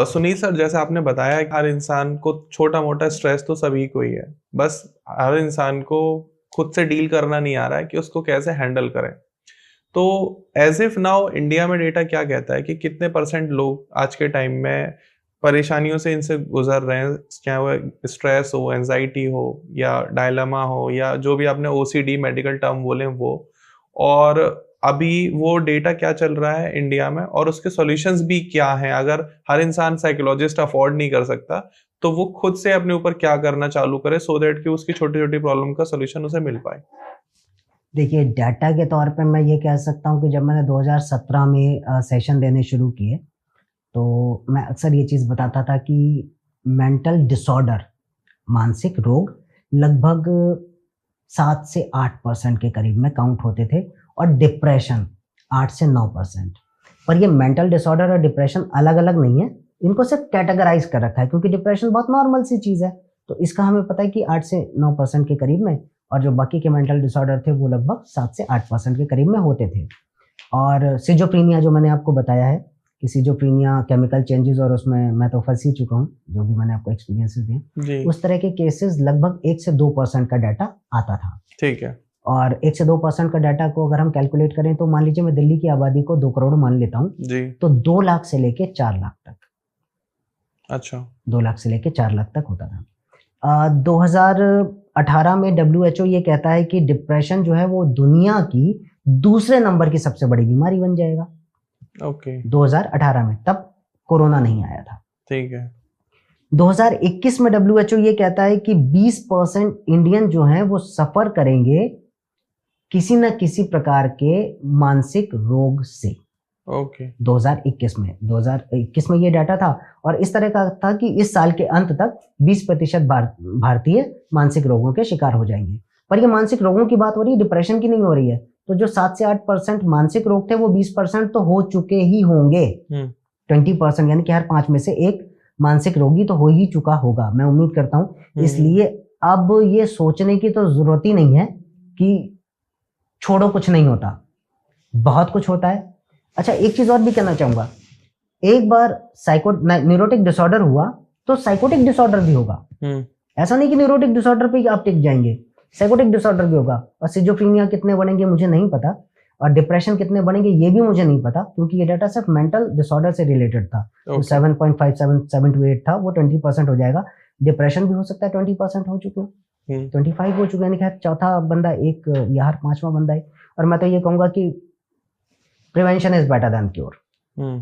Sunil sir, जैसे आपने बताया कि हर इंसान को छोटा मोटा स्ट्रेस तो सभी को ही है, बस हर इंसान को खुद से डील करना नहीं आ रहा है कि उसको कैसे हैंडल करें। तो एज इफ नाउ इंडिया में डेटा क्या कहता है कि कितने परसेंट लोग आज के टाइम में परेशानियों से इनसे गुजर रहे हैं, चाहे वो स्ट्रेस हो, एंजाइटी हो, या डायलेमा हो, या जो भी आपने ओसीडी मेडिकल टर्म बोले वो, और अभी वो डेटा क्या चल रहा है इंडिया में और उसके सॉल्यूशंस भी क्या हैं। अगर हर इंसान साइकोलॉजिस्ट अफोर्ड नहीं कर सकता तो वो खुद से अपने ऊपर क्या करना चालू करे सो दैट कि उसकी छोटी छोटी प्रॉब्लम का सॉल्यूशन उसे मिल पाए। देखिए, डाटा के तौर पे मैं ये कह सकता हूँ कि जब मैंने 2017 में सेशन देने शुरू किए, तो मैं अक्सर ये चीज़ बताता था कि मेंटल डिसऑर्डर, मानसिक रोग, लगभग 7 से 8% के करीब में काउंट होते थे, और डिप्रेशन 8 से 9%। पर ये मेंटल डिसऑर्डर और डिप्रेशन अलग-अलग नहीं है, इनको सिर्फ कैटेगराइज़ कर रखा है, क्योंकि डिप्रेशन बहुत नॉर्मल सी चीज़ है। तो इसका हमें पता है कि 8 से 9% के करीब में, और जो बाकी के मेंटल डिसऑर्डर थे वो लगभग 7 से 8% के करीब में होते थे। और सिज़ोफ्रेनिया जो मैंने आपको बताया है कि सिज़ोफ्रेनिया केमिकल चेंजेस, और उसमें मैं तो फँस ही चुका हूँ, जो भी मैंने आपको एक्सपीरियंसेस दिए, जी। उस तरह के केसेस लगभग 1 से 2% का डाटा आता था। ठीक है। और 1 से 2% का डाटा को अगर हम कैलकुलेट करें, तो मान लीजिए मैं दिल्ली की आबादी को 2 करोड़ मान लेता हूँ, जी। तो 2 लाख से लेके 4 लाख तक, अच्छा। 2 लाख से लेके 4 लाख तक होता था। 2018 में डब्ल्यूएचओ ये कहता है कि डिप्रेशन जो है वो दुनिया की दूसरे नंबर की सबसे बड़ी बीमारी बन जाएगा। ओके। 2018 में, तब कोरोना नहीं आया था। ठीक है। 2021 में डब्ल्यूएचओ ये कहता है कि 20% इंडियन जो हैं वो सफर करेंगे किसी न किसी प्रकार के मानसिक रोग से। ओके। 2021 में ये डाटा था, और इस तरह का था कि इस साल के अंत तक 20% भारतीय मानसिक रोगों के शिकार हो जाएंगे। पर ये मानसिक रोगों की बात हो रही है, डिप्रेशन की नहीं हो रही है। तो जो 7 से 8% मानसिक रोग थे, वो 20% तो हो चुके ही होंगे। 20%, यानी कि हर 5 में से एक मानसिक रोगी तो हो ही चुका होगा, मैं उम्मीद करता हूँ। इसलिए अब ये सोचने की तो जरूरत ही नहीं है कि छोड़ो कुछ नहीं होता, बहुत कुछ होता है। अच्छा, एक चीज और भी कहना चाहूंगा, एक बार न्यूरोटिक डिसऑर्डर हुआ तो साइकोटिक डिसऑर्डर भी होगा। ऐसा नहीं कि न्यूरोटिक डिसऑर्डर पे आप टिक जाएंगे, साइकोटिक डिसऑर्डर भी होगा। और सिजोफ्रेनिया कितने बढ़ेंगे मुझे नहीं पता, और डिप्रेशन कितने बढ़ेंगे ये भी मुझे नहीं पता, क्योंकि ये डाटा सिर्फ मेंटल डिसऑर्डर से रिलेटेड था। तो 7.57 to 8 था, वो 20% हो जाएगा। डिप्रेशन भी हो सकता है 20% हो चुके, 25 हो चुके, यानी कि चौथा बंदा एक या हर 5वां बंदा है। और मैं तो ये कहूंगा कि prevention is better than cure.